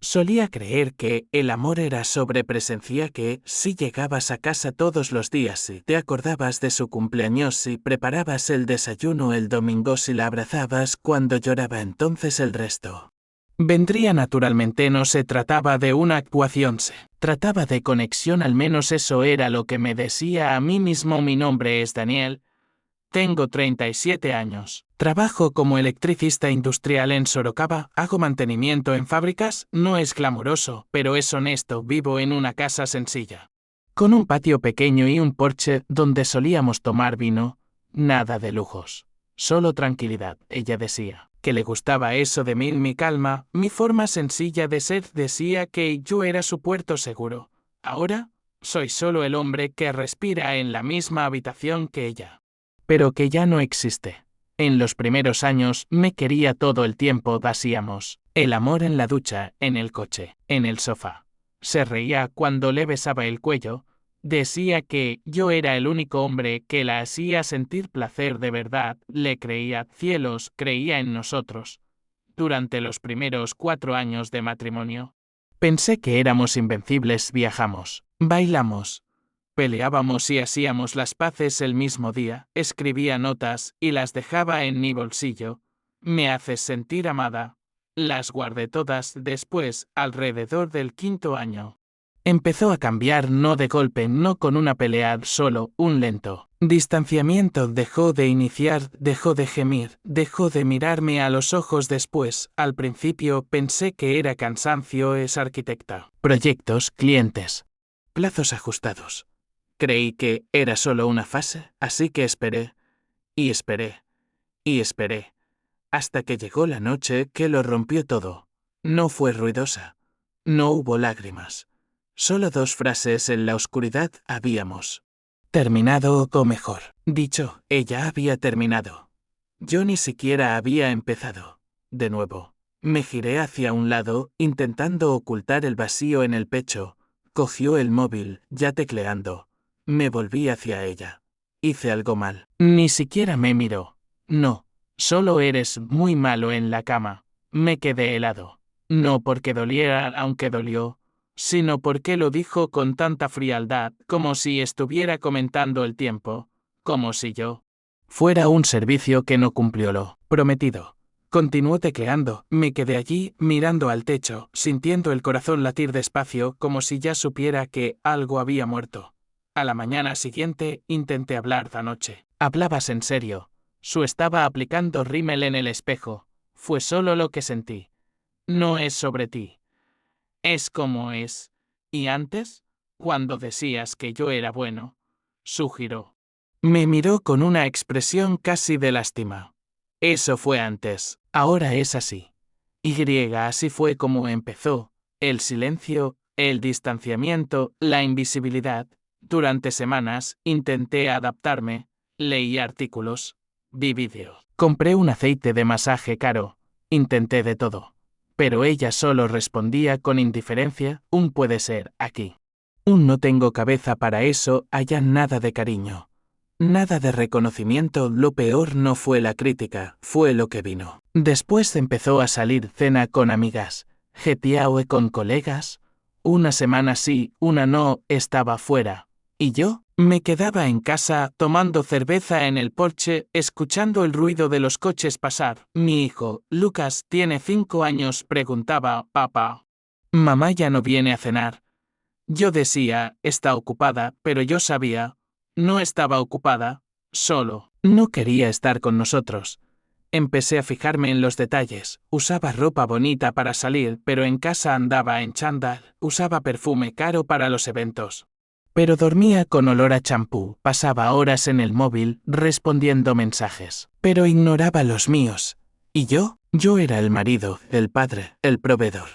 Solía creer que el amor era sobrepresencia, que si llegabas a casa todos los días, si te acordabas de su cumpleaños, si preparabas el desayuno el domingo, si la abrazabas cuando lloraba, entonces el resto vendría naturalmente. No se trataba de una actuación, se trataba de conexión, al menos eso era lo que me decía a mí mismo. Mi nombre es Daniel. Tengo 37 años. Trabajo como electricista industrial en Sorocaba, hago mantenimiento en fábricas, no es glamuroso, pero es honesto. Vivo en una casa sencilla, con un patio pequeño y un porche donde solíamos tomar vino. Nada de lujos, solo tranquilidad. Ella decía que le gustaba eso de mí, mi calma, mi forma sencilla de ser. Decía que yo era su puerto seguro. Ahora, soy solo el hombre que respira en la misma habitación que ella, pero que ya no existe. En los primeros años me quería todo el tiempo. Hacíamos el amor en la ducha, en el coche, en el sofá. Se reía cuando le besaba el cuello. Decía que yo era el único hombre que la hacía sentir placer de verdad. Le creía. Cielos, creía en nosotros. Durante los primeros 4 años de matrimonio, pensé que éramos invencibles. Viajamos, bailamos, peleábamos y hacíamos las paces el mismo día. Escribía notas y las dejaba en mi bolsillo. Me haces sentir amada. Las guardé todas. Después, alrededor del 5.º año, empezó a cambiar, no de golpe, no con una pelea, solo un lento distanciamiento. Dejó de iniciar, dejó de gemir, dejó de mirarme a los ojos. Después, al principio, pensé que era cansancio. Es arquitecta. Proyectos, clientes, plazos ajustados. Creí que era solo una fase, así que esperé, y esperé, y esperé, hasta que llegó la noche que lo rompió todo. No fue ruidosa. No hubo lágrimas. Solo 2 frases en la oscuridad. Habíamos terminado, o mejor dicho, ella había terminado. Yo ni siquiera había empezado. De nuevo, me giré hacia un lado, intentando ocultar el vacío en el pecho. Cogió el móvil, ya tecleando. Me volví hacia ella. Hice algo mal. Ni siquiera me miró. No, solo eres muy malo en la cama. Me quedé helado. No porque doliera, aunque dolió, sino porque lo dijo con tanta frialdad, como si estuviera comentando el tiempo, como si yo fuera un servicio que no cumplió lo prometido. Continuó tecleando. Me quedé allí, mirando al techo, sintiendo el corazón latir despacio, como si ya supiera que algo había muerto. A la mañana siguiente, intenté hablar de anoche. ¿Hablabas en serio? Su estaba aplicando rímel en el espejo. Fue solo lo que sentí. No es sobre ti. Es como es. ¿Y antes? Cuando decías que yo era bueno. Sugirió. Me miró con una expresión casi de lástima. Eso fue antes. Ahora es así. Así fue como empezó. El silencio, el distanciamiento, la invisibilidad. Durante semanas intenté adaptarme, leí artículos, vi vídeos, compré un aceite de masaje caro, intenté de todo. Pero ella solo respondía con indiferencia. Un puede ser aquí. Un no tengo cabeza para eso. Allá nada de cariño. Nada de reconocimiento. Lo peor no fue la crítica, fue lo que vino. Después empezó a salir cena con amigas, happy con colegas. Una semana sí, una no, estaba fuera. ¿Y yo? Me quedaba en casa, tomando cerveza en el porche, escuchando el ruido de los coches pasar. Mi hijo, Lucas, tiene 5 años, preguntaba, papá, ¿mamá ya no viene a cenar? Yo decía, está ocupada, pero yo sabía, no estaba ocupada, solo no quería estar con nosotros. Empecé a fijarme en los detalles. Usaba ropa bonita para salir, pero en casa andaba en chándal. Usaba perfume caro para los eventos, pero dormía con olor a champú. Pasaba horas en el móvil, respondiendo mensajes, pero ignoraba los míos. ¿Y yo? Yo era el marido, el padre, el proveedor.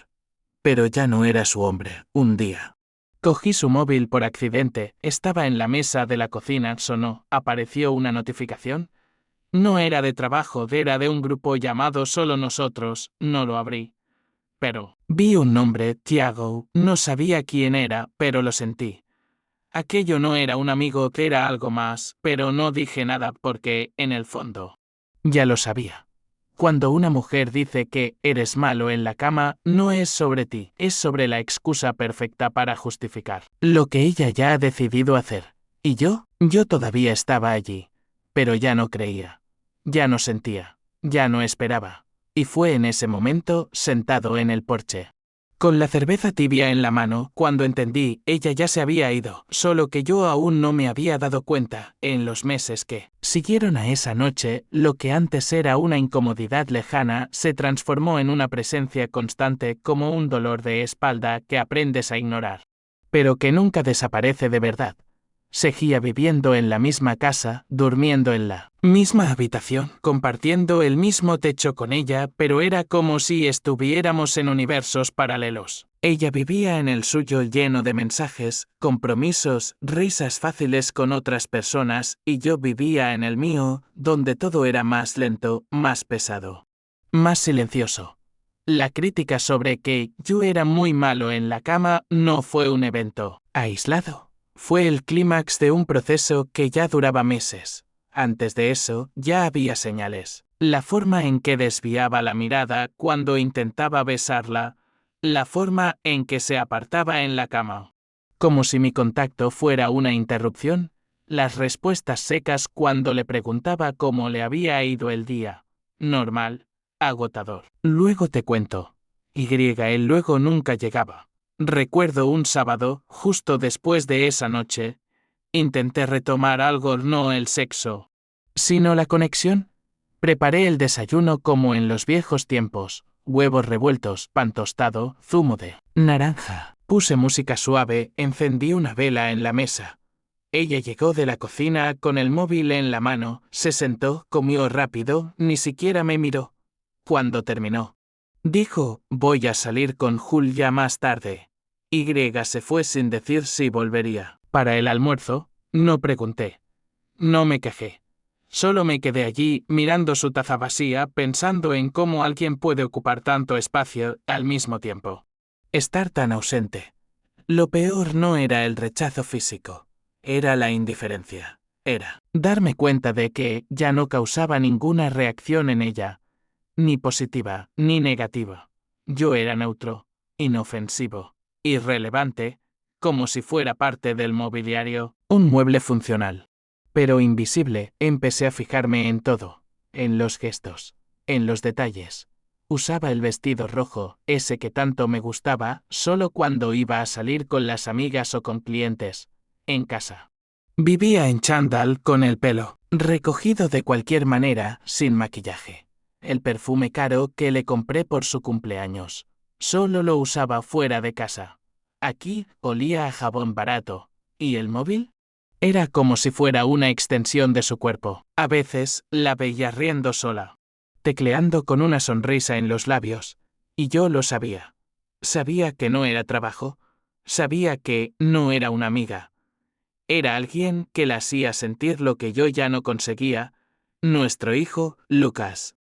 Pero ya no era su hombre. Un día cogí su móvil por accidente. Estaba en la mesa de la cocina. Sonó. Apareció una notificación. No era de trabajo, era de un grupo llamado Solo Nosotros. No lo abrí. Pero vi un nombre, Tiago. No sabía quién era, pero lo sentí. Aquello no era un amigo, que era algo más, pero no dije nada porque, en el fondo, ya lo sabía. Cuando una mujer dice que eres malo en la cama, no es sobre ti, es sobre la excusa perfecta para justificar lo que ella ya ha decidido hacer. ¿Y yo todavía estaba allí, pero ya no creía, ya no sentía, ya no esperaba. Y fue en ese momento, sentado en el porche, con la cerveza tibia en la mano, cuando entendí, ella ya se había ido, solo que yo aún no me había dado cuenta, en los meses que siguieron a esa noche, lo que antes era una incomodidad lejana se transformó en una presencia constante como un dolor de espalda que aprendes a ignorar, pero que nunca desaparece de verdad. Seguía viviendo en la misma casa, durmiendo en la misma habitación, compartiendo el mismo techo con ella, pero era como si estuviéramos en universos paralelos. Ella vivía en el suyo lleno de mensajes, compromisos, risas fáciles con otras personas, y yo vivía en el mío, donde todo era más lento, más pesado, más silencioso. La crítica sobre que yo era muy malo en la cama no fue un evento aislado. Fue el clímax de un proceso que ya duraba meses. Antes de eso, ya había señales. La forma en que desviaba la mirada cuando intentaba besarla, la forma en que se apartaba en la cama. Como si mi contacto fuera una interrupción, las respuestas secas cuando le preguntaba cómo le había ido el día. Normal, agotador. Luego te cuento. El luego nunca llegaba. Recuerdo un sábado, justo después de esa noche, intenté retomar algo, no el sexo, sino la conexión. Preparé el desayuno como en los viejos tiempos, huevos revueltos, pan tostado, zumo de naranja. Puse música suave, encendí una vela en la mesa. Ella llegó de la cocina con el móvil en la mano, se sentó, comió rápido, ni siquiera me miró. Cuando terminó, dijo, voy a salir con Julia más tarde. Se fue sin decir si volvería. Para el almuerzo, no pregunté. No me quejé. Solo me quedé allí, mirando su taza vacía, pensando en cómo alguien puede ocupar tanto espacio al mismo tiempo. Estar tan ausente. Lo peor no era el rechazo físico. Era la indiferencia. Era darme cuenta de que ya no causaba ninguna reacción en ella, ni positiva, ni negativa. Yo era neutro, inofensivo, irrelevante, como si fuera parte del mobiliario, un mueble funcional. Pero invisible, empecé a fijarme en todo, en los gestos, en los detalles. Usaba el vestido rojo, ese que tanto me gustaba, solo cuando iba a salir con las amigas o con clientes, en casa. Vivía en chándal con el pelo recogido de cualquier manera, sin maquillaje. El perfume caro que le compré por su cumpleaños. Solo lo usaba fuera de casa. Aquí olía a jabón barato. ¿Y el móvil? Era como si fuera una extensión de su cuerpo. A veces la veía riendo sola, tecleando con una sonrisa en los labios. Y yo lo sabía. Sabía que no era trabajo. Sabía que no era una amiga. Era alguien que la hacía sentir lo que yo ya no conseguía. Nuestro hijo, Lucas.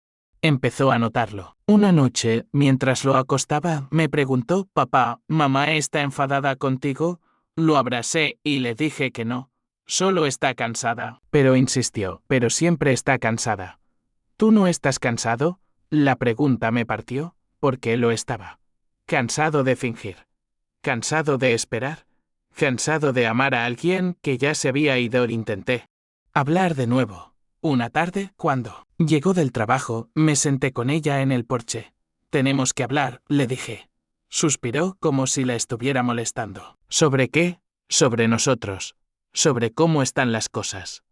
Empezó a notarlo. Una noche, mientras lo acostaba, me preguntó, papá, ¿mamá está enfadada contigo? Lo abracé y le dije que no. Solo está cansada. Pero insistió, pero siempre está cansada. ¿Tú no estás cansado? La pregunta me partió, porque lo estaba. Cansado de fingir. Cansado de esperar. Cansado de amar a alguien que ya se había ido. Intenté hablar de nuevo. Una tarde, cuando llegó del trabajo, me senté con ella en el porche. Tenemos que hablar, le dije. Suspiró como si la estuviera molestando. ¿Sobre qué? Sobre nosotros. Sobre cómo están las cosas.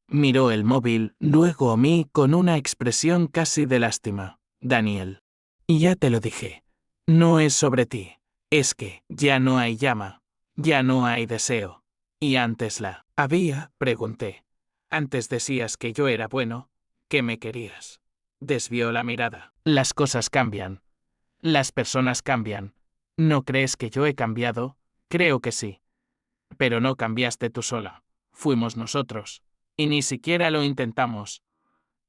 Miró el móvil, luego a mí con una expresión casi de lástima. Daniel. Y ya te lo dije. No es sobre ti. Es que ya no hay llama. Ya no hay deseo. ¿Y antes la había? Pregunté. Antes decías que yo era bueno, que me querías. Desvió la mirada. Las cosas cambian. Las personas cambian. ¿No crees que yo he cambiado? Creo que sí. Pero no cambiaste tú sola. Fuimos nosotros. Y ni siquiera lo intentamos.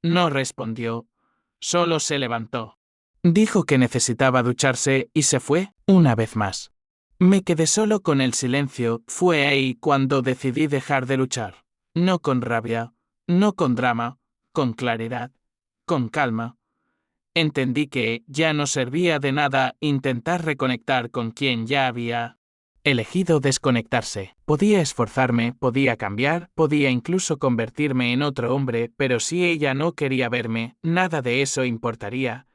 No respondió. Solo se levantó. Dijo que necesitaba ducharse y se fue, una vez más. Me quedé solo con el silencio. Fue ahí cuando decidí dejar de luchar. No con rabia, no con drama, con claridad, con calma. Entendí que ya no servía de nada intentar reconectar con quien ya había elegido desconectarse. Podía esforzarme, podía cambiar, podía incluso convertirme en otro hombre, pero si ella no quería verme, nada de eso importaría.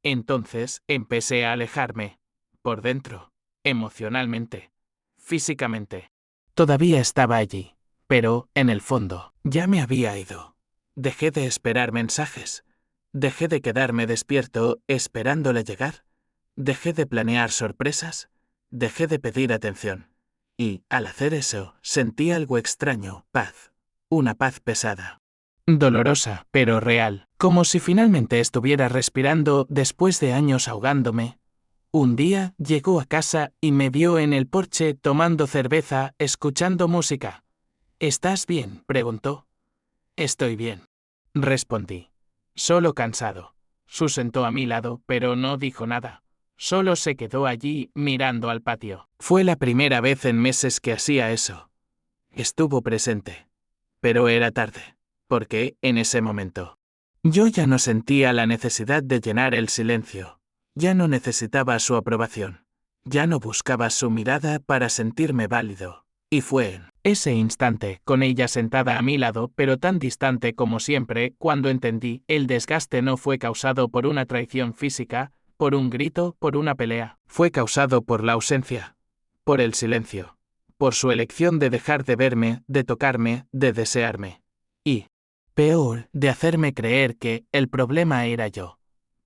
Entonces empecé a alejarme. Por dentro, emocionalmente, físicamente. Todavía estaba allí, pero, en el fondo, ya me había ido. Dejé de esperar mensajes. Dejé de quedarme despierto esperándole llegar. Dejé de planear sorpresas. Dejé de pedir atención. Y, al hacer eso, sentí algo extraño, paz. Una paz pesada. Dolorosa, pero real, como si finalmente estuviera respirando después de años ahogándome. Un día llegó a casa y me vio en el porche tomando cerveza, escuchando música. ¿Estás bien?, preguntó. Estoy bien, respondí. Solo cansado. Se sentó a mi lado, pero no dijo nada. Solo se quedó allí mirando al patio. Fue la primera vez en meses que hacía eso. Estuvo presente. Pero era tarde. Porque, en ese momento, yo ya no sentía la necesidad de llenar el silencio. Ya no necesitaba su aprobación. Ya no buscaba su mirada para sentirme válido. Y fue en ese instante, con ella sentada a mi lado, pero tan distante como siempre, cuando entendí, el desgaste no fue causado por una traición física, por un grito, por una pelea. Fue causado por la ausencia, por el silencio, por su elección de dejar de verme, de tocarme, de desearme. Y, peor, de hacerme creer que el problema era yo.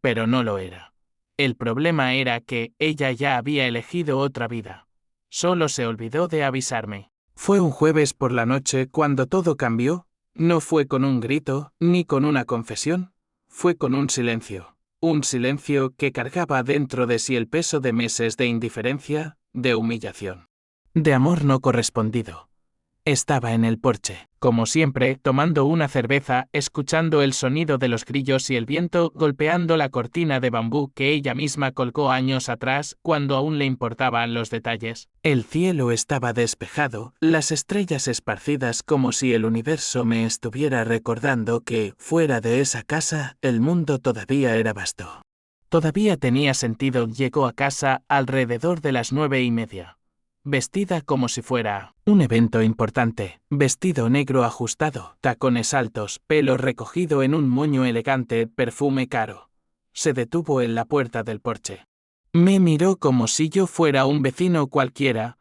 Pero no lo era. El problema era que ella ya había elegido otra vida. Solo se olvidó de avisarme. Fue un jueves por la noche cuando todo cambió. No fue con un grito, ni con una confesión. Fue con un silencio. Un silencio que cargaba dentro de sí el peso de meses de indiferencia, de humillación, de amor no correspondido. Estaba en el porche, como siempre, tomando una cerveza, escuchando el sonido de los grillos y el viento golpeando la cortina de bambú que ella misma colgó años atrás, cuando aún le importaban los detalles. El cielo estaba despejado, las estrellas esparcidas como si el universo me estuviera recordando que, fuera de esa casa, el mundo todavía era vasto. Todavía tenía sentido. Llegó a casa alrededor de las 9:30. Vestida como si fuera un evento importante, vestido negro ajustado, tacones altos, pelo recogido en un moño elegante, perfume caro. Se detuvo en la puerta del porche. Me miró como si yo fuera un vecino cualquiera.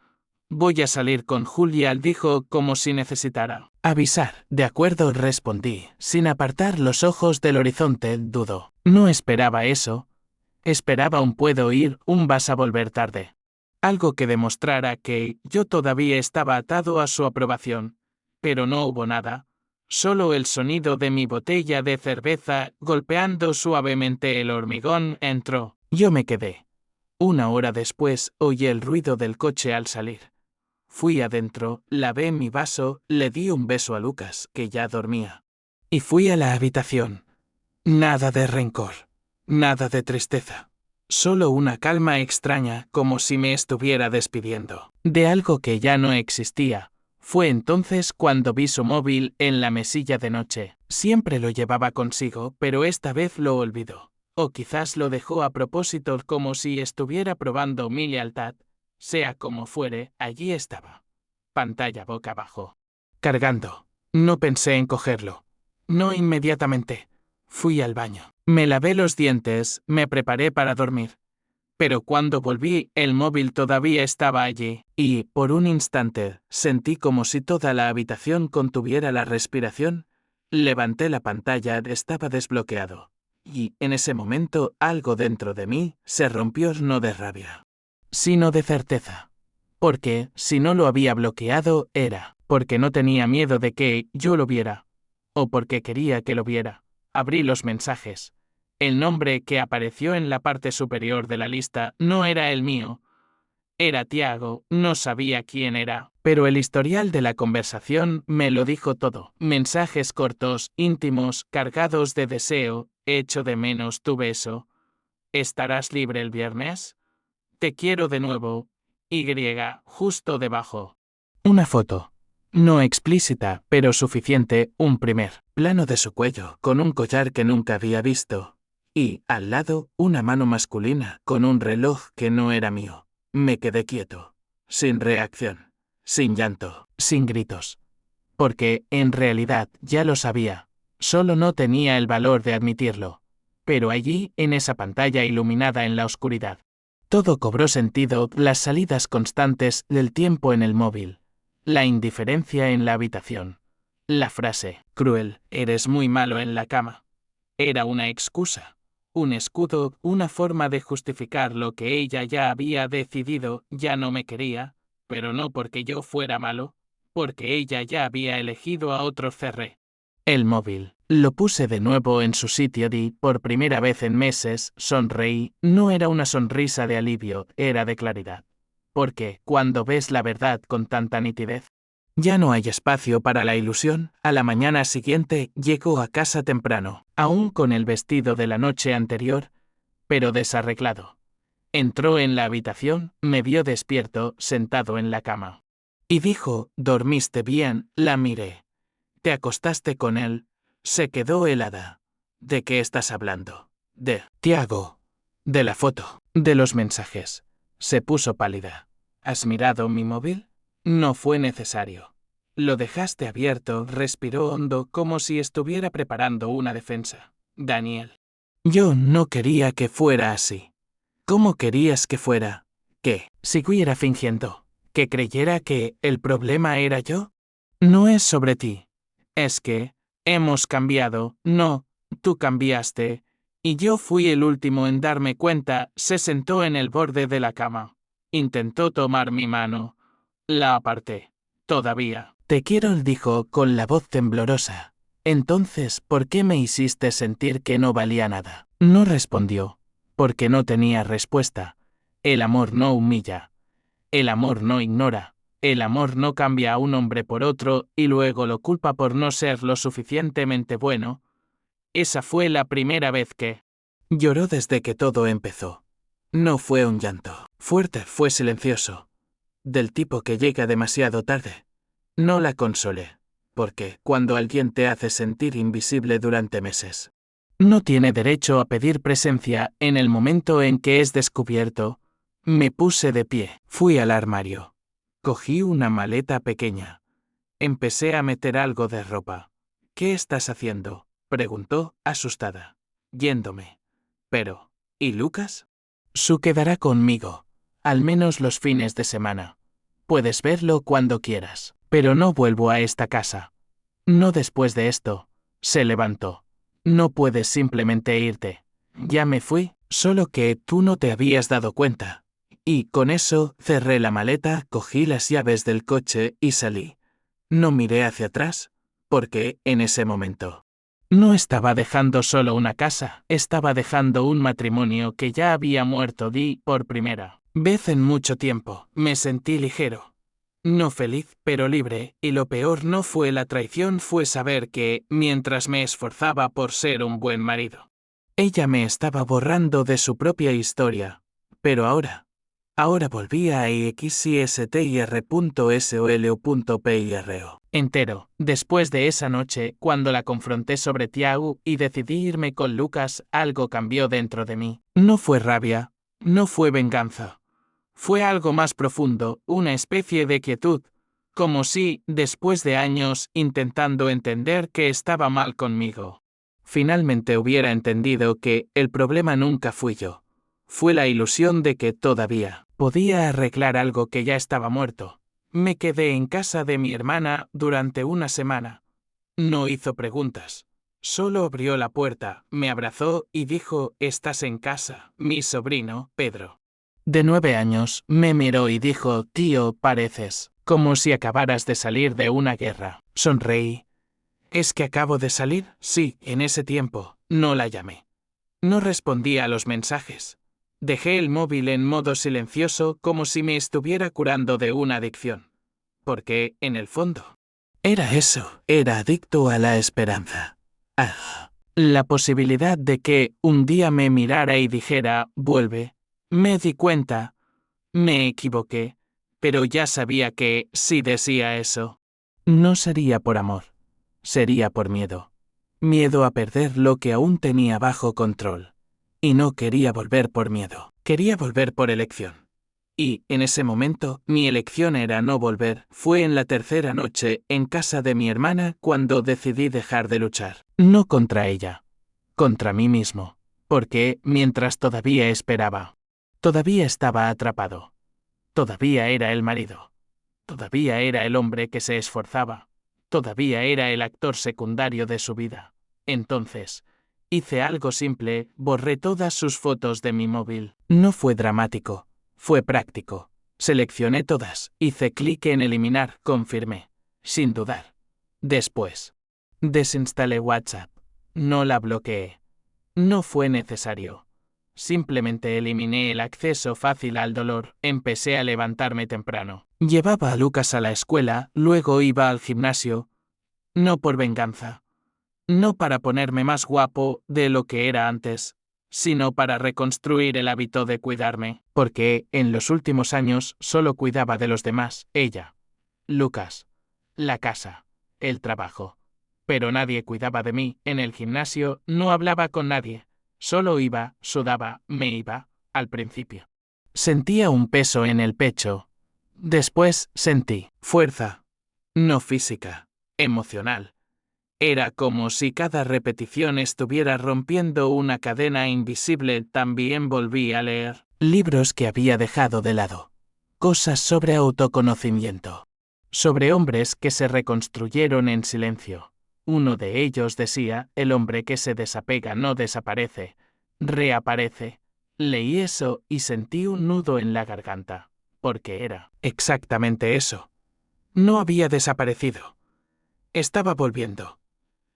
Voy a salir con Julia, dijo como si necesitara avisar. De acuerdo, respondí, sin apartar los ojos del horizonte. Dudó. No esperaba eso. Esperaba un puedo ir, un vas a volver tarde. Algo que demostrara que yo todavía estaba atado a su aprobación. Pero no hubo nada. Solo el sonido de mi botella de cerveza golpeando suavemente el hormigón entró. Yo me quedé. 1 hora después oí el ruido del coche al salir. Fui adentro, lavé mi vaso, le di un beso a Lucas, que ya dormía. Y fui a la habitación. Nada de rencor. Nada de tristeza. Solo una calma extraña, como si me estuviera despidiendo de algo que ya no existía. Fue entonces cuando vi su móvil en la mesilla de noche. Siempre lo llevaba consigo, pero esta vez lo olvidó. O quizás lo dejó a propósito, como si estuviera probando mi lealtad. Sea como fuere, allí estaba. Pantalla boca abajo. Cargando. No pensé en cogerlo. No inmediatamente. Fui al baño. Me lavé los dientes, me preparé para dormir. Pero cuando volví, el móvil todavía estaba allí, y, por un instante, sentí como si toda la habitación contuviera la respiración. Levanté la pantalla, estaba desbloqueado. Y, en ese momento, algo dentro de mí se rompió, no de rabia, sino de certeza. Porque, si no lo había bloqueado, era porque no tenía miedo de que yo lo viera. O porque quería que lo viera. Abrí los mensajes. El nombre que apareció en la parte superior de la lista no era el mío. Era Tiago, no sabía quién era, pero el historial de la conversación me lo dijo todo. Mensajes cortos, íntimos, cargados de deseo, echo de menos tu beso. ¿Estarás libre el viernes? Te quiero de nuevo. Y, justo debajo. Una foto. No explícita, pero suficiente, un primer plano de su cuello, con un collar que nunca había visto. Y, al lado, una mano masculina, con un reloj que no era mío. Me quedé quieto, sin reacción, sin llanto, sin gritos. Porque, en realidad, ya lo sabía. Solo no tenía el valor de admitirlo. Pero allí, en esa pantalla iluminada en la oscuridad, todo cobró sentido, las salidas constantes del tiempo en el móvil, la indiferencia en la habitación. La frase, cruel, eres muy malo en la cama, era una excusa, un escudo, una forma de justificar lo que ella ya había decidido. Ya no me quería, pero no porque yo fuera malo, porque ella ya había elegido a otro. Cerré el móvil. Lo puse de nuevo en su sitio y, por primera vez en meses, sonreí. No era una sonrisa de alivio, era de claridad. Porque, cuando ves la verdad con tanta nitidez, ya no hay espacio para la ilusión. A la mañana siguiente llegó a casa temprano, aún con el vestido de la noche anterior, pero desarreglado. Entró en la habitación, me vio despierto, sentado en la cama. Y dijo, ¿dormiste bien? La miré. ¿Te acostaste con él? Se quedó helada. ¿De qué estás hablando? De Tiago. De la foto. De los mensajes. Se puso pálida. ¿Has mirado mi móvil? No fue necesario. Lo dejaste abierto, respiró hondo como si estuviera preparando una defensa. Daniel. Yo no quería que fuera así. ¿Cómo querías que fuera? ¿Que siguiera fingiendo? ¿Que creyera que el problema era yo? No es sobre ti. Es que hemos cambiado. No, tú cambiaste. Y yo fui el último en darme cuenta. Se sentó en el borde de la cama. Intentó tomar mi mano. La aparté. Todavía. Te quiero, dijo con la voz temblorosa. Entonces, ¿por qué me hiciste sentir que no valía nada? No respondió. Porque no tenía respuesta. El amor no humilla. El amor no ignora. El amor no cambia a un hombre por otro y luego lo culpa por no ser lo suficientemente bueno. Esa fue la primera vez que lloró desde que todo empezó. No fue un llanto fuerte, fue silencioso. Del tipo que llega demasiado tarde. No la consolé. Porque, cuando alguien te hace sentir invisible durante meses, no tiene derecho a pedir presencia en el momento en que es descubierto. Me puse de pie. Fui al armario. Cogí una maleta pequeña. Empecé a meter algo de ropa. ¿Qué estás haciendo?, preguntó, asustada. Yéndome. Pero, ¿y Lucas? Su quedará conmigo. Al menos los fines de semana. Puedes verlo cuando quieras. Pero no vuelvo a esta casa. No después de esto. Se levantó. No puedes simplemente irte. Ya me fui, solo que tú no te habías dado cuenta. Y, con eso, cerré la maleta, cogí las llaves del coche y salí. No miré hacia atrás, porque, en ese momento, no estaba dejando solo una casa, estaba dejando un matrimonio que ya había muerto. Por primera vez en mucho tiempo, me sentí ligero. No feliz, pero libre, y lo peor no fue la traición, fue saber que, mientras me esforzaba por ser un buen marido, ella me estaba borrando de su propia historia. Pero ahora volvía a xistir.solo.piro. Entero, después de esa noche, cuando la confronté sobre Tiago y decidí irme con Lucas, algo cambió dentro de mí. No fue rabia, no fue venganza. Fue algo más profundo, una especie de quietud, como si, después de años intentando entender qué estaba mal conmigo, finalmente hubiera entendido que el problema nunca fui yo. Fue la ilusión de que todavía podía arreglar algo que ya estaba muerto. Me quedé en casa de mi hermana durante una semana. No hizo preguntas. Solo abrió la puerta, me abrazó y dijo, ¿estás en casa? Mi sobrino, Pedro, de 9 años, me miró y dijo, tío, pareces como si acabaras de salir de una guerra. Sonreí. ¿Es que acabo de salir? Sí, en ese tiempo, no la llamé. No respondía a los mensajes. Dejé el móvil en modo silencioso como si me estuviera curando de una adicción. Porque, en el fondo, era eso, era adicto a la esperanza. La posibilidad de que un día me mirara y dijera, vuelve. Me di cuenta. Me equivoqué. Pero ya sabía que, si decía eso, no sería por amor. Sería por miedo. Miedo a perder lo que aún tenía bajo control. Y no quería volver por miedo. Quería volver por elección. Y, en ese momento, mi elección era no volver. Fue en la tercera noche, en casa de mi hermana, cuando decidí dejar de luchar. No contra ella. Contra mí mismo. Porque, mientras todavía esperaba, todavía estaba atrapado. Todavía era el marido. Todavía era el hombre que se esforzaba. Todavía era el actor secundario de su vida. Entonces, hice algo simple, borré todas sus fotos de mi móvil. No fue dramático, fue práctico. Seleccioné todas, hice clic en eliminar, confirmé, sin dudar. Después, desinstalé WhatsApp. No la bloqueé. No fue necesario. Simplemente eliminé el acceso fácil al dolor, empecé a levantarme temprano. Llevaba a Lucas a la escuela, luego iba al gimnasio. No por venganza. No para ponerme más guapo de lo que era antes, sino para reconstruir el hábito de cuidarme, porque, en los últimos años, solo cuidaba de los demás, ella, Lucas, la casa, el trabajo. Pero nadie cuidaba de mí, en el gimnasio no hablaba con nadie. Solo iba, sudaba, me iba, al principio. Sentía un peso en el pecho. Después sentí fuerza. No física, emocional. Era como si cada repetición estuviera rompiendo una cadena invisible. También volví a leer libros que había dejado de lado. Cosas sobre autoconocimiento. Sobre hombres que se reconstruyeron en silencio. Uno de ellos decía, el hombre que se desapega no desaparece, reaparece. Leí eso y sentí un nudo en la garganta, porque era exactamente eso. No había desaparecido. Estaba volviendo.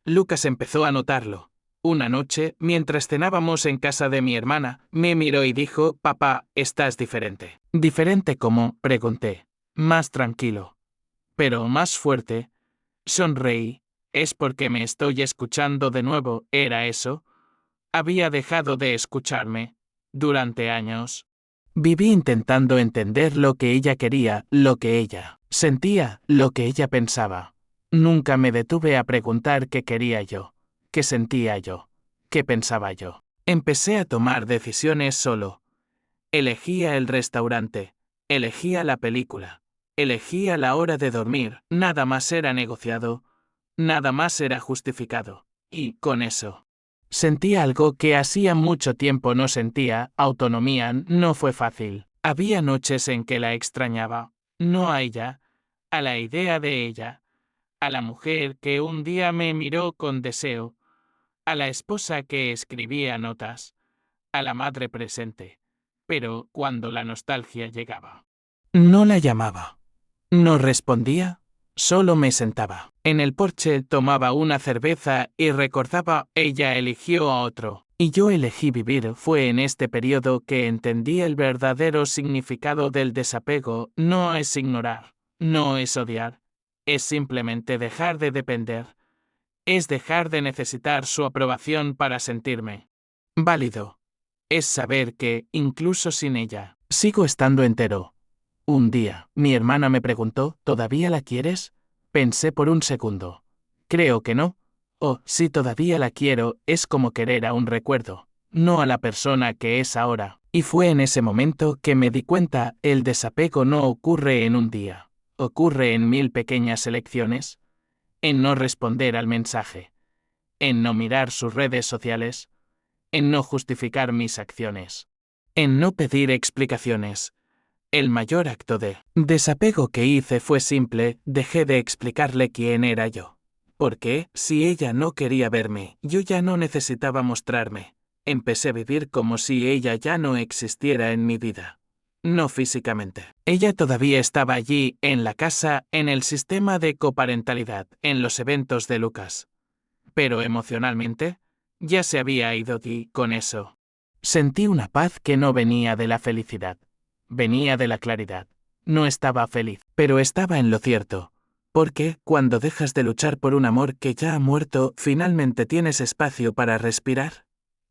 Lucas empezó a notarlo. Una noche, mientras cenábamos en casa de mi hermana, me miró y dijo, «Papá, estás diferente». «¿Diferente cómo?», pregunté. «Más tranquilo». «Pero más fuerte». Sonreí. ¿Es porque me estoy escuchando de nuevo? ¿Era eso? Había dejado de escucharme. Durante años. Viví intentando entender lo que ella quería, lo que ella sentía, lo que ella pensaba. Nunca me detuve a preguntar qué quería yo, qué sentía yo, qué pensaba yo. Empecé a tomar decisiones solo. Elegía el restaurante, elegía la película, elegía la hora de dormir, nada más era negociado. Nada más era justificado. Y, con eso, sentí algo que hacía mucho tiempo no sentía, autonomía. No fue fácil. Había noches en que la extrañaba. No a ella, a la idea de ella, a la mujer que un día me miró con deseo, a la esposa que escribía notas, a la madre presente. Pero, cuando la nostalgia llegaba, no la llamaba. No respondía. Solo me sentaba. En el porche tomaba una cerveza y recordaba, ella eligió a otro. Y yo elegí vivir. Fue en este periodo que entendí el verdadero significado del desapego. No es ignorar, no es odiar. Es simplemente dejar de depender. Es dejar de necesitar su aprobación para sentirme válido. Es saber que, incluso sin ella, sigo estando entero. Un día, mi hermana me preguntó, ¿todavía la quieres? Pensé por un segundo. Creo que no. Oh, si todavía la quiero, es como querer a un recuerdo, no a la persona que es ahora. Y fue en ese momento que me di cuenta, el desapego no ocurre en un día. Ocurre en 1000 pequeñas elecciones. En no responder al mensaje. En no mirar sus redes sociales. En no justificar mis acciones. En no pedir explicaciones. El mayor acto de desapego que hice fue simple, dejé de explicarle quién era yo. Porque, si ella no quería verme, yo ya no necesitaba mostrarme. Empecé a vivir como si ella ya no existiera en mi vida. No físicamente. Ella todavía estaba allí, en la casa, en el sistema de coparentalidad, en los eventos de Lucas. Pero emocionalmente, ya se había ido y, con eso, sentí una paz que no venía de la felicidad. Venía de la claridad. No estaba feliz, pero estaba en lo cierto. Porque, cuando dejas de luchar por un amor que ya ha muerto, finalmente tienes espacio para respirar.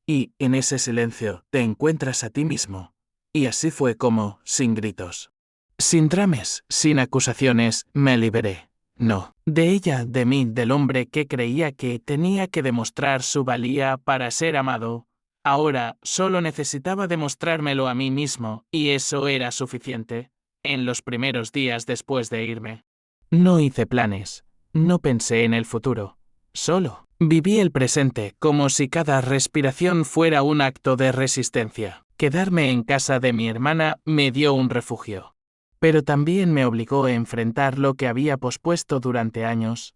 Y, en ese silencio, te encuentras a ti mismo. Y así fue como, sin gritos, sin drames, sin acusaciones, me liberé. No, de ella, de mí, del hombre que creía que tenía que demostrar su valía para ser amado. Ahora solo necesitaba demostrármelo a mí mismo, y eso era suficiente, en los primeros días después de irme. No hice planes, no pensé en el futuro, solo viví el presente como si cada respiración fuera un acto de resistencia. Quedarme en casa de mi hermana me dio un refugio. Pero también me obligó a enfrentar lo que había pospuesto durante años,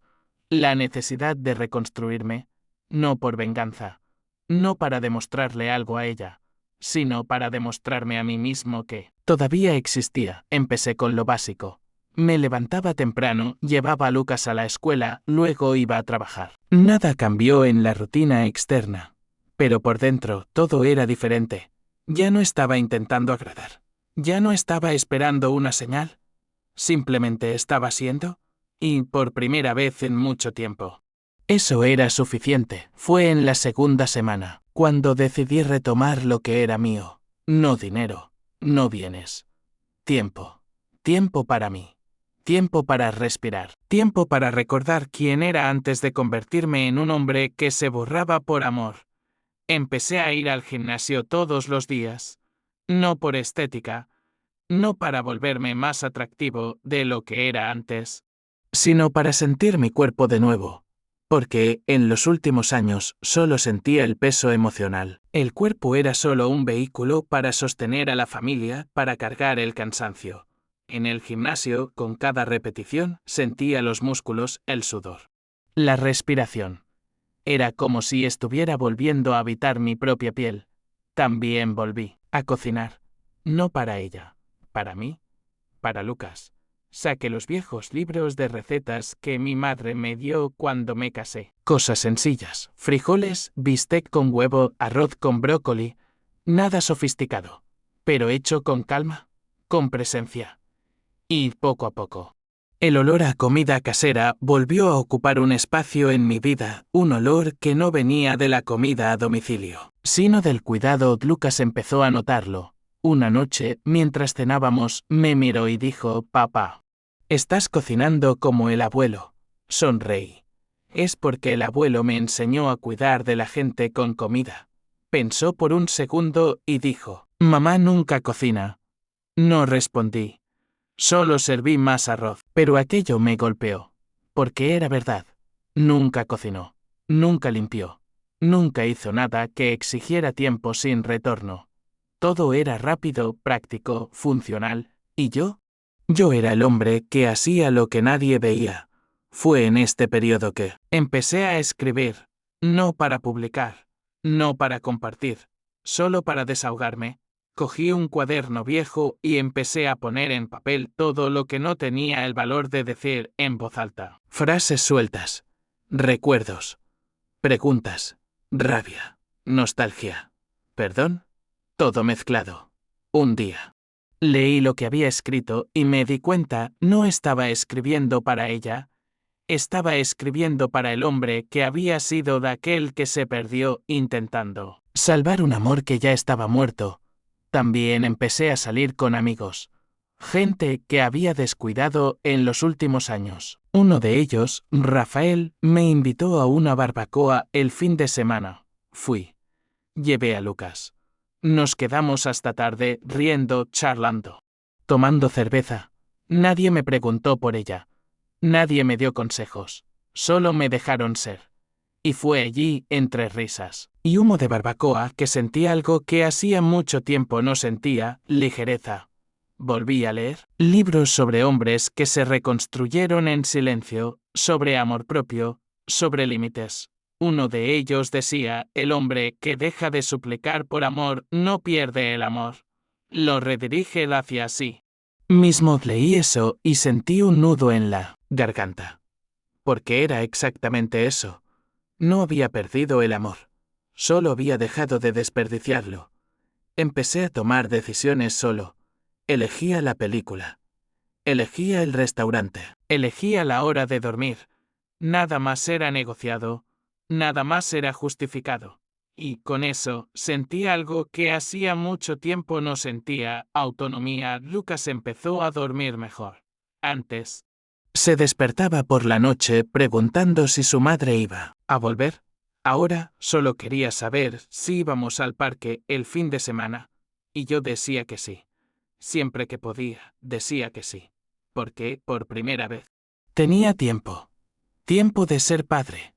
la necesidad de reconstruirme, no por venganza, no para demostrarle algo a ella, sino para demostrarme a mí mismo que todavía existía. Empecé con lo básico. Me levantaba temprano, llevaba a Lucas a la escuela, luego iba a trabajar. Nada cambió en la rutina externa, pero por dentro todo era diferente. Ya no estaba intentando agradar. Ya no estaba esperando una señal. Simplemente estaba siendo, y por primera vez en mucho tiempo. Eso era suficiente. Fue en la segunda semana, cuando decidí retomar lo que era mío. No dinero, no bienes. Tiempo. Tiempo para mí. Tiempo para respirar. Tiempo para recordar quién era antes de convertirme en un hombre que se borraba por amor. Empecé a ir al gimnasio todos los días. No por estética, no para volverme más atractivo de lo que era antes, sino para sentir mi cuerpo de nuevo. Porque, en los últimos años, solo sentía el peso emocional. El cuerpo era solo un vehículo para sostener a la familia, para cargar el cansancio. En el gimnasio, con cada repetición, sentía los músculos, el sudor. La respiración. Era como si estuviera volviendo a habitar mi propia piel. También volví a cocinar. No para ella. Para mí. Para Lucas. Saqué los viejos libros de recetas que mi madre me dio cuando me casé. Cosas sencillas. Frijoles, bistec con huevo, arroz con brócoli. Nada sofisticado. Pero hecho con calma. Con presencia. Y poco a poco. El olor a comida casera volvió a ocupar un espacio en mi vida, un olor que no venía de la comida a domicilio, sino del cuidado. Lucas empezó a notarlo. Una noche, mientras cenábamos, me miró y dijo: «Papá, estás cocinando como el abuelo». Sonreí. Es porque el abuelo me enseñó a cuidar de la gente con comida. Pensó por un segundo y dijo: «Mamá nunca cocina». No respondí. Solo serví más arroz, pero aquello me golpeó. Porque era verdad. Nunca cocinó. Nunca limpió. Nunca hizo nada que exigiera tiempo sin retorno. Todo era rápido, práctico, funcional. ¿Y yo? Yo era el hombre que hacía lo que nadie veía. Fue en este periodo que empecé a escribir. No para publicar. No para compartir. Solo para desahogarme. Cogí un cuaderno viejo y empecé a poner en papel todo lo que no tenía el valor de decir en voz alta. Frases sueltas. Recuerdos. Preguntas. Rabia. Nostalgia. Perdón. Todo mezclado. Un día. Leí lo que había escrito y me di cuenta, no estaba escribiendo para ella. Estaba escribiendo para el hombre que había sido de aquel que se perdió intentando salvar un amor que ya estaba muerto. También empecé a salir con amigos. Gente que había descuidado en los últimos años. Uno de ellos, Rafael, me invitó a una barbacoa el fin de semana. Fui. Llevé a Lucas. Nos quedamos hasta tarde, riendo, charlando, tomando cerveza. Nadie me preguntó por ella. Nadie me dio consejos. Solo me dejaron ser. Y fue allí, entre risas y humo de barbacoa, que sentí algo que hacía mucho tiempo no sentía: ligereza. Volví a leer libros sobre hombres que se reconstruyeron en silencio, sobre amor propio, sobre límites. Uno de ellos decía: el hombre que deja de suplicar por amor no pierde el amor. Lo redirige hacia sí mismo. Leí eso y sentí un nudo en la garganta. Porque era exactamente eso. No había perdido el amor. Solo había dejado de desperdiciarlo. Empecé a tomar decisiones solo. Elegía la película. Elegía el restaurante. Elegía la hora de dormir. Nada más era negociado. Nada más era justificado. Y con eso sentí algo que hacía mucho tiempo no sentía: autonomía. Lucas empezó a dormir mejor. Antes, se despertaba por la noche preguntando si su madre iba a volver. Ahora solo quería saber si íbamos al parque el fin de semana, y yo decía que sí. Siempre que podía, decía que sí. Porque, por primera vez, tenía tiempo. Tiempo de ser padre.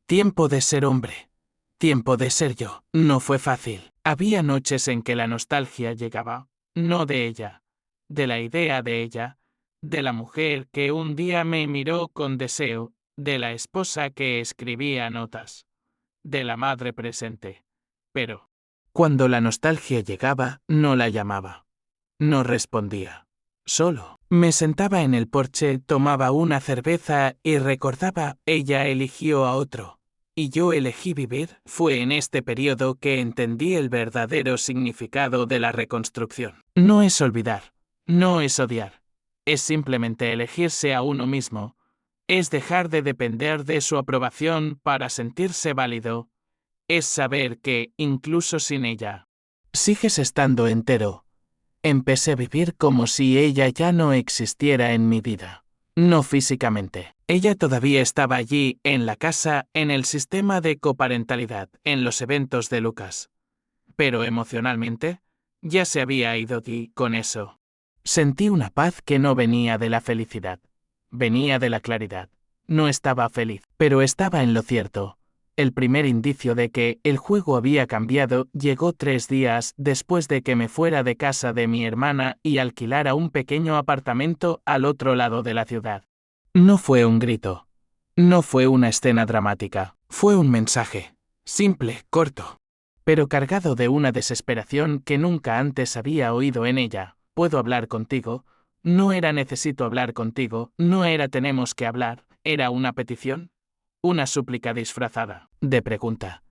Tiempo de ser hombre. Tiempo de ser yo. No fue fácil. Había noches en que la nostalgia llegaba, no de ella, de la idea de ella, de la mujer que un día me miró con deseo, de la esposa que escribía notas, de la madre presente. Pero, cuando la nostalgia llegaba, no la llamaba. No respondía. Solo me sentaba en el porche, tomaba una cerveza y recordaba, ella eligió a otro. Y yo elegí vivir. Fue en este periodo que entendí el verdadero significado de la reconstrucción. No es olvidar, no es odiar. Es simplemente elegirse a uno mismo. Es dejar de depender de su aprobación para sentirse válido. Es saber que, incluso sin ella, sigues estando entero. Empecé a vivir como si ella ya no existiera en mi vida. No físicamente. Ella todavía estaba allí, en la casa, en el sistema de coparentalidad, en los eventos de Lucas. Pero emocionalmente, ya se había ido y, con eso, sentí una paz que no venía de la felicidad. Venía de la claridad. No estaba feliz, pero estaba en lo cierto. El primer indicio de que el juego había cambiado llegó 3 días después de que me fuera de casa de mi hermana y alquilara un pequeño apartamento al otro lado de la ciudad. No fue un grito. No fue una escena dramática. Fue un mensaje. Simple, corto, pero cargado de una desesperación que nunca antes había oído en ella. ¿Puedo hablar contigo? No era necesito hablar contigo, no era tenemos que hablar, era una petición. Una súplica disfrazada de pregunta.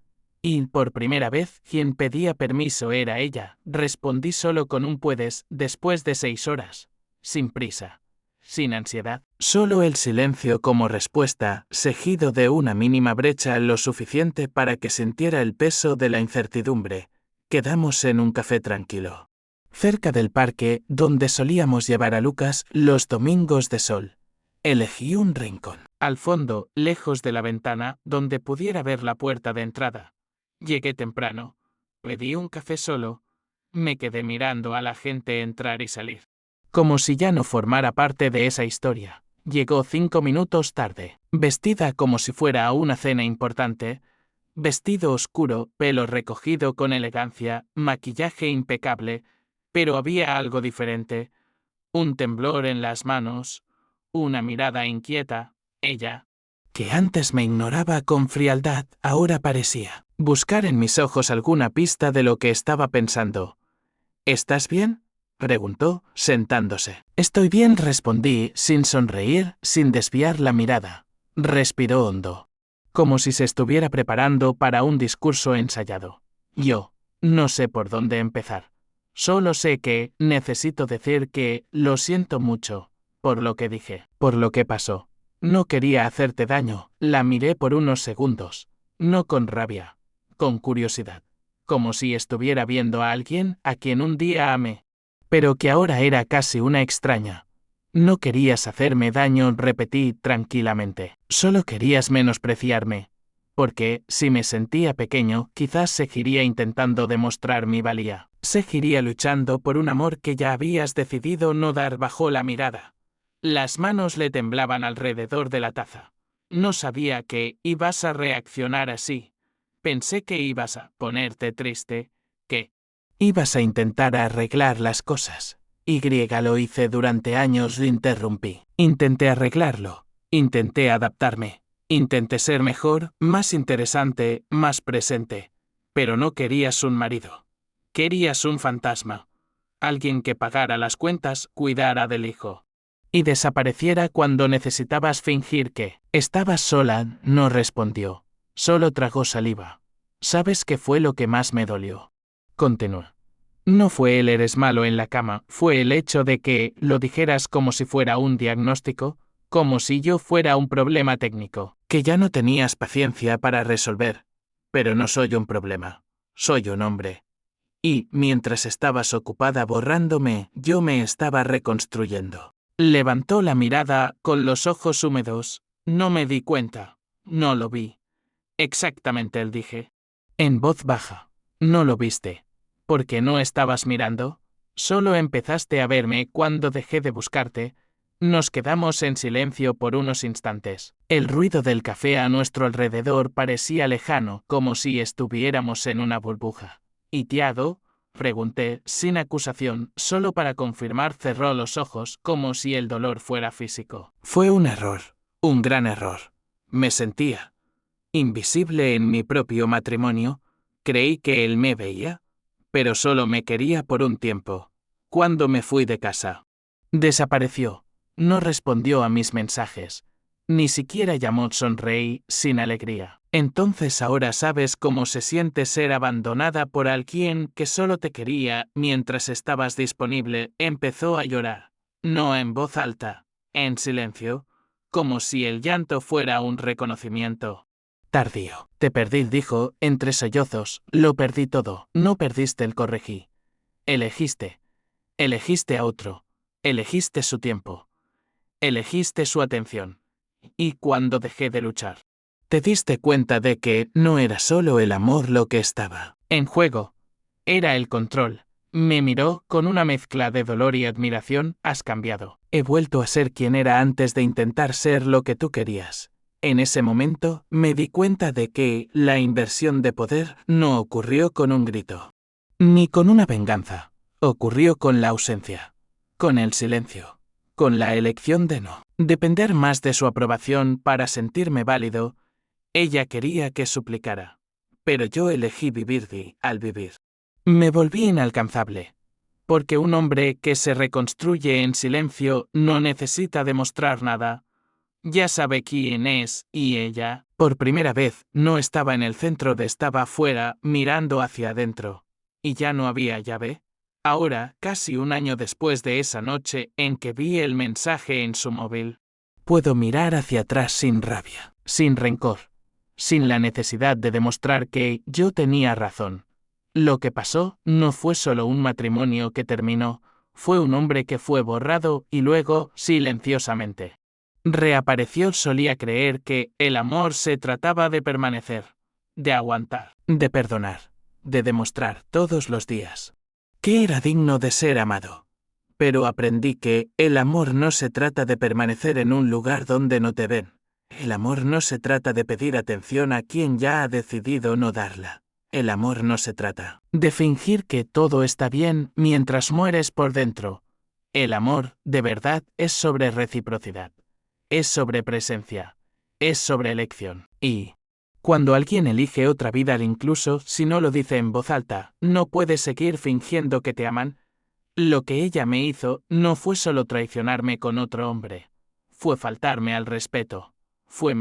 Y, por primera vez, quien pedía permiso era ella. Respondí solo con un puedes, después de 6 horas. Sin prisa. Sin ansiedad. Solo el silencio como respuesta, seguido de una mínima brecha lo suficiente para que sintiera el peso de la incertidumbre. Quedamos en un café tranquilo. Cerca del parque, donde solíamos llevar a Lucas los domingos de sol. Elegí un rincón. Al fondo, lejos de la ventana, donde pudiera ver la puerta de entrada. Llegué temprano. Pedí un café solo. Me quedé mirando a la gente entrar y salir. Como si ya no formara parte de esa historia. Llegó 5 minutos tarde, vestida como si fuera a una cena importante. Vestido oscuro, pelo recogido con elegancia, maquillaje impecable, pero había algo diferente. Un temblor en las manos, una mirada inquieta. Ella, que antes me ignoraba con frialdad, ahora parecía buscar en mis ojos alguna pista de lo que estaba pensando. ¿Estás bien?, preguntó, sentándose. Estoy bien, respondí, sin sonreír, sin desviar la mirada. Respiró hondo, como si se estuviera preparando para un discurso ensayado. Yo no sé por dónde empezar. Solo sé que necesito decir que lo siento mucho por lo que dije, por lo que pasó. No quería hacerte daño. La miré por unos segundos, no con rabia, con curiosidad, como si estuviera viendo a alguien a quien un día amé, pero que ahora era casi una extraña. No querías hacerme daño, repetí tranquilamente. Solo querías menospreciarme. Porque, si me sentía pequeño, quizás seguiría intentando demostrar mi valía. Seguiría luchando por un amor que ya habías decidido no dar. Bajo la mirada. Las manos le temblaban alrededor de la taza. No sabía que ibas a reaccionar así. Pensé que ibas a ponerte triste, que ibas a intentar arreglar las cosas. Lo hice durante años, le interrumpí. Intenté arreglarlo. Intenté adaptarme. Intenté ser mejor, más interesante, más presente. Pero no querías un marido. Querías un fantasma. Alguien que pagara las cuentas, cuidara del hijo. Y desapareciera cuando necesitabas fingir que estabas sola. No respondió. Solo tragó saliva. ¿Sabes qué fue lo que más me dolió? Continuó. No fue el eres malo en la cama, fue el hecho de que lo dijeras como si fuera un diagnóstico, como si yo fuera un problema técnico, que ya no tenías paciencia para resolver. Pero no soy un problema. Soy un hombre. Y, mientras estabas ocupada borrándome, yo me estaba reconstruyendo. Levantó la mirada con los ojos húmedos. No me di cuenta. No lo vi. Exactamente, le dije. En voz baja. ¿No lo viste? ¿Porque no estabas mirando? Solo empezaste a verme cuando dejé de buscarte. Nos quedamos en silencio por unos instantes. El ruido del café a nuestro alrededor parecía lejano, como si estuviéramos en una burbuja. ¿Y Tiago? Pregunté, sin acusación, solo para confirmar. Cerró los ojos, como si el dolor fuera físico. Fue un error, un gran error. Me sentía invisible en mi propio matrimonio. Creí que él me veía, pero solo me quería por un tiempo. Cuando me fui de casa, desapareció. No respondió a mis mensajes. Ni siquiera llamó. Sonreí, sin alegría. Entonces ahora sabes cómo se siente ser abandonada por alguien que solo te quería mientras estabas disponible. Empezó a llorar. No en voz alta, en silencio, como si el llanto fuera un reconocimiento. Tardío. Te perdí, dijo, entre sollozos. Lo perdí todo. No perdiste, el corregí. Elegiste. Elegiste a otro. Elegiste su tiempo. Elegiste su atención. Y cuando dejé de luchar, te diste cuenta de que no era solo el amor lo que estaba en juego. Era el control. Me miró con una mezcla de dolor y admiración. Has cambiado. He vuelto a ser quien era antes de intentar ser lo que tú querías. En ese momento, me di cuenta de que la inversión de poder no ocurrió con un grito, ni con una venganza. Ocurrió con la ausencia, con el silencio, con la elección de no depender más de su aprobación para sentirme válido. Ella quería que suplicara, pero yo elegí vivir al vivir. Me volví inalcanzable, porque un hombre que se reconstruye en silencio no necesita demostrar nada. Ya sabe quién es, y ella, por primera vez, no estaba en el centro estaba afuera, mirando hacia adentro. ¿Y ya no había llave? Ahora, casi un año después de esa noche en que vi el mensaje en su móvil, puedo mirar hacia atrás sin rabia, sin rencor, sin la necesidad de demostrar que yo tenía razón. Lo que pasó no fue solo un matrimonio que terminó, fue un hombre que fue borrado y luego, silenciosamente, reapareció. Solía creer que el amor se trataba de permanecer, de aguantar, de perdonar, de demostrar todos los días que era digno de ser amado. Pero aprendí que el amor no se trata de permanecer en un lugar donde no te ven. El amor no se trata de pedir atención a quien ya ha decidido no darla. El amor no se trata de fingir que todo está bien mientras mueres por dentro. El amor, de verdad, es sobre reciprocidad. Es sobre presencia. Es sobre elección. Y cuando alguien elige otra vida, incluso si no lo dice en voz alta, no puedes seguir fingiendo que te aman. Lo que ella me hizo no fue solo traicionarme con otro hombre. Fue faltarme al respeto. Fue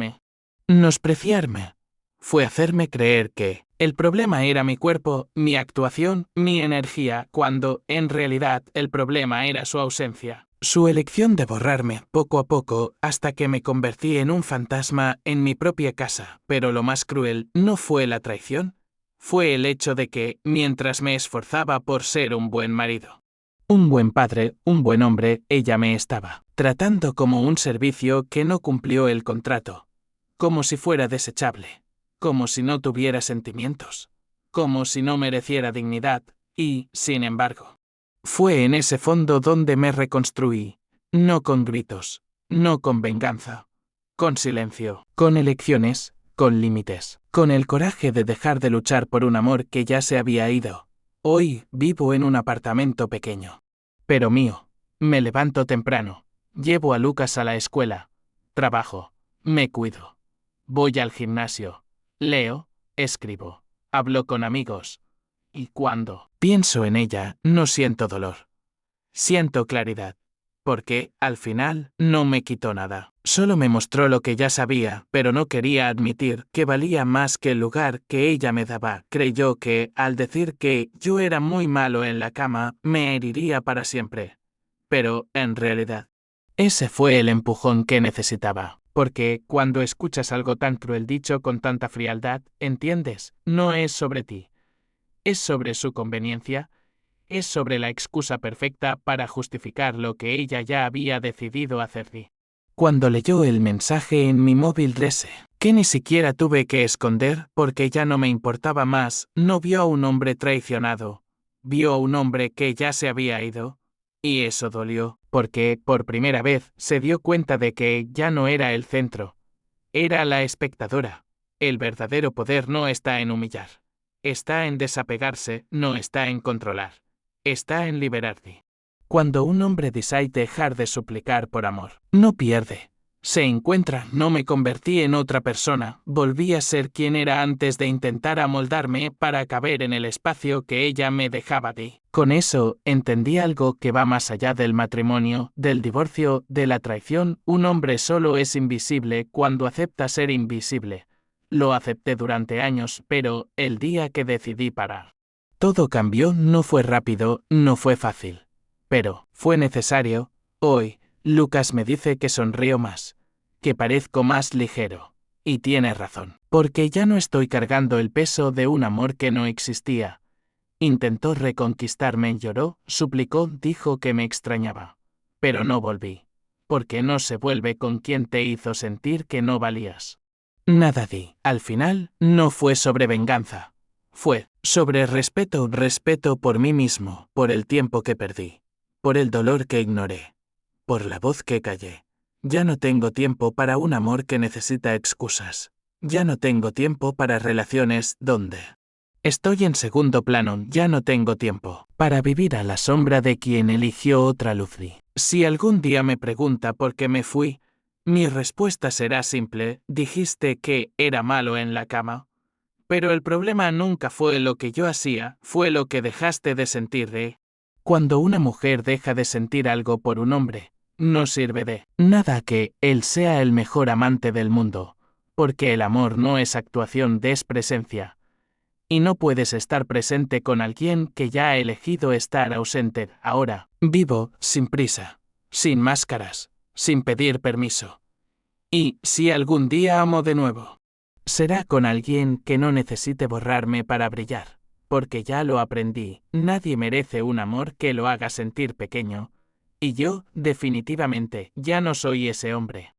menospreciarme. Fue hacerme creer que el problema era mi cuerpo, mi actuación, mi energía, cuando, en realidad, el problema era su ausencia. Su elección de borrarme poco a poco hasta que me convertí en un fantasma en mi propia casa. Pero lo más cruel no fue la traición, fue el hecho de que, mientras me esforzaba por ser un buen marido, un buen padre, un buen hombre, ella me estaba tratando como un servicio que no cumplió el contrato, como si fuera desechable, como si no tuviera sentimientos, como si no mereciera dignidad, y, sin embargo, fue en ese fondo donde me reconstruí, no con gritos, no con venganza, con silencio, con elecciones, con límites, con el coraje de dejar de luchar por un amor que ya se había ido. Hoy vivo en un apartamento pequeño, pero mío. Me levanto temprano, llevo a Lucas a la escuela, trabajo, me cuido, voy al gimnasio, leo, escribo, hablo con amigos. Y cuando pienso en ella, no siento dolor. Siento claridad. Porque, al final, no me quitó nada. Solo me mostró lo que ya sabía, pero no quería admitir que valía más que el lugar que ella me daba. Creyó que, al decir que yo era muy malo en la cama, me heriría para siempre. Pero, en realidad, ese fue el empujón que necesitaba. Porque, cuando escuchas algo tan cruel dicho con tanta frialdad, entiendes, no es sobre ti. Es sobre su conveniencia. Es sobre la excusa perfecta para justificar lo que ella ya había decidido hacer. Cuando leyó el mensaje en mi móvil, que ni siquiera tuve que esconder porque ya no me importaba más. No vio a un hombre traicionado, vio a un hombre que ya se había ido. Y eso dolió, porque, por primera vez, se dio cuenta de que ya no era el centro. Era la espectadora. El verdadero poder no está en humillar. Está en desapegarse, no está en controlar. Está en liberarte. Cuando un hombre decide dejar de suplicar por amor, no pierde. Se encuentra, no me convertí en otra persona, volví a ser quien era antes de intentar amoldarme para caber en el espacio que ella me dejaba de. Con eso, entendí algo que va más allá del matrimonio, del divorcio, de la traición. Un hombre solo es invisible cuando acepta ser invisible. Lo acepté durante años, pero el día que decidí parar, todo cambió. No fue rápido, no fue fácil. Pero fue necesario. Hoy, Lucas me dice que sonrío más, que parezco más ligero. Y tiene razón, porque ya no estoy cargando el peso de un amor que no existía. Intentó reconquistarme, lloró, suplicó, dijo que me extrañaba. Pero no volví, porque no se vuelve con quien te hizo sentir que no valías. Nada di. Al final, no fue sobre venganza. Fue sobre respeto, respeto por mí mismo, por el tiempo que perdí, por el dolor que ignoré, por la voz que callé. Ya no tengo tiempo para un amor que necesita excusas. Ya no tengo tiempo para relaciones donde estoy en segundo plano. Ya no tengo tiempo para vivir a la sombra de quien eligió otra luz. Si algún día me pregunta por qué me fui, mi respuesta será simple: dijiste que era malo en la cama. Pero el problema nunca fue lo que yo hacía, fue lo que dejaste de sentir de. Cuando una mujer deja de sentir algo por un hombre, no sirve de nada que él sea el mejor amante del mundo, porque el amor no es actuación, es presencia. Y no puedes estar presente con alguien que ya ha elegido estar ausente. Ahora, vivo, sin prisa, sin máscaras, sin pedir permiso. Y, si algún día amo de nuevo, será con alguien que no necesite borrarme para brillar, porque ya lo aprendí. Nadie merece un amor que lo haga sentir pequeño. Y yo, definitivamente, ya no soy ese hombre.